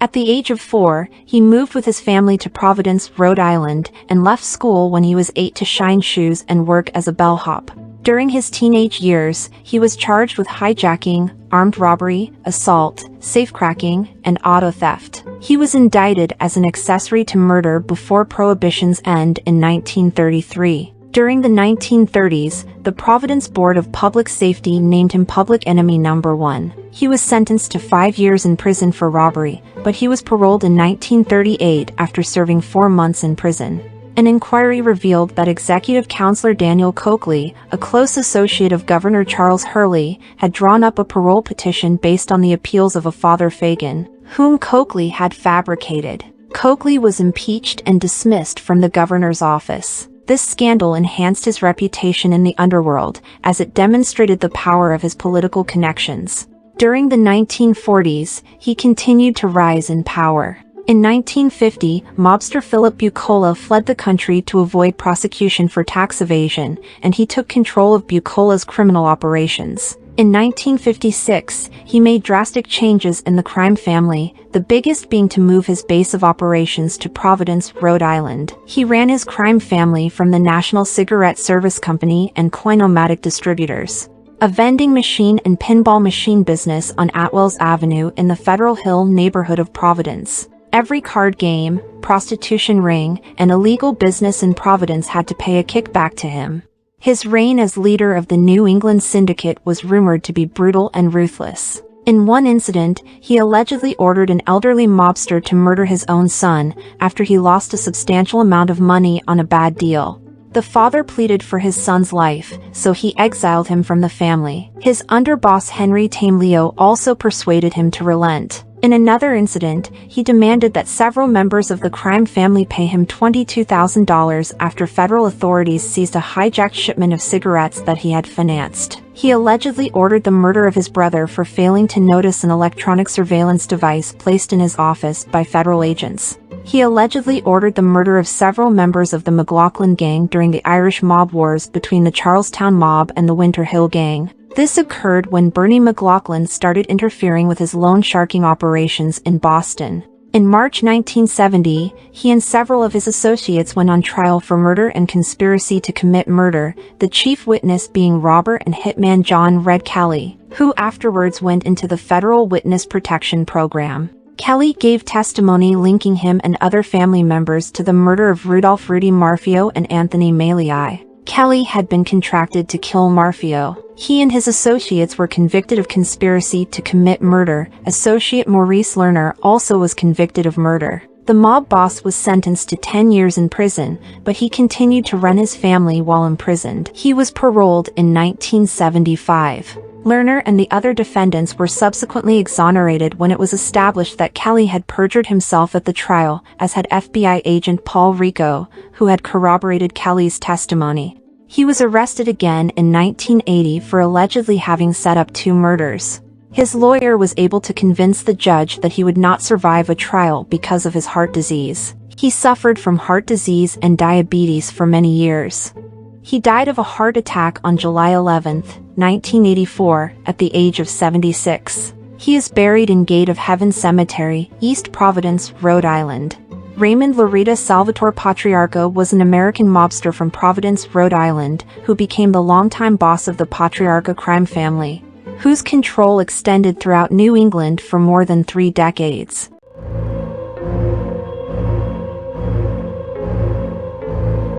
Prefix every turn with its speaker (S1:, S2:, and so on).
S1: At the age of 4, he moved with his family to Providence, Rhode Island, and left school when he was 8 to shine shoes and work as a bellhop. During his teenage years, he was charged with hijacking, armed robbery, assault, safecracking, and auto theft. He was indicted as an accessory to murder before Prohibition's end in 1933. During the 1930s, the Providence Board of Public Safety named him Public Enemy Number 1. He was sentenced to 5 years in prison for robbery, but he was paroled in 1938 after serving 4 months in prison. An inquiry revealed that Executive Counselor Daniel Coakley, a close associate of Governor Charles Hurley, had drawn up a parole petition based on the appeals of a Father Fagan, whom Coakley had fabricated. Coakley was impeached and dismissed from the governor's office. This scandal enhanced his reputation in the underworld, as it demonstrated the power of his political connections. During the 1940s, he continued to rise in power. In 1950, mobster Philip Bucola fled the country to avoid prosecution for tax evasion, and he took control of Bucola's criminal operations. In 1956, he made drastic changes in the crime family, the biggest being to move his base of operations to Providence, Rhode Island. He ran his crime family from the National Cigarette Service Company and Coin-O-Matic Distributors, a vending machine and pinball machine business on Atwells Avenue in the Federal Hill neighborhood of Providence. Every card game, prostitution ring, and illegal business in Providence had to pay a kickback to him. His reign as leader of the New England Syndicate was rumored to be brutal and ruthless. In one incident, he allegedly ordered an elderly mobster to murder his own son after he lost a substantial amount of money on a bad deal. The father pleaded for his son's life, so he exiled him from the family. His underboss Henry Tameleo also persuaded him to relent. In another incident, he demanded that several members of the crime family pay him $22,000 after federal authorities seized a hijacked shipment of cigarettes that he had financed. He allegedly ordered the murder of his brother for failing to notice an electronic surveillance device placed in his office by federal agents. He allegedly ordered the murder of several members of the McLaughlin gang during the Irish mob wars between the Charlestown mob and the Winter Hill gang. This occurred when Bernie McLaughlin started interfering with his loan sharking operations in Boston. In March 1970, he and several of his associates went on trial for murder and conspiracy to commit murder, the chief witness being robber and hitman John Red Kelly, who afterwards went into the Federal Witness Protection Program. Kelly gave testimony linking him and other family members to the murder of Rudolph Rudy Marfio and Anthony Malei. Kelly had been contracted to kill Marfio. He and his associates were convicted of conspiracy to commit murder. Associate Maurice Lerner also was convicted of murder. The mob boss was sentenced to 10 years in prison, but he continued to run his family while imprisoned. He was paroled in 1975. Lerner and the other defendants were subsequently exonerated when it was established that Kelly had perjured himself at the trial, as had FBI agent Paul Rico, who had corroborated Kelly's testimony. He was arrested again in 1980 for allegedly having set up 2 murders. His lawyer was able to convince the judge that he would not survive a trial because of his heart disease. He suffered from heart disease and diabetes for many years. He died of a heart attack on July 11, 1984, at the age of 76. He is buried in Gate of Heaven Cemetery, East Providence, Rhode Island. Raymond Loreda Salvatore Patriarca was an American mobster from Providence, Rhode Island, who became the longtime boss of the Patriarca crime family, whose control extended throughout New England for more than 3 decades.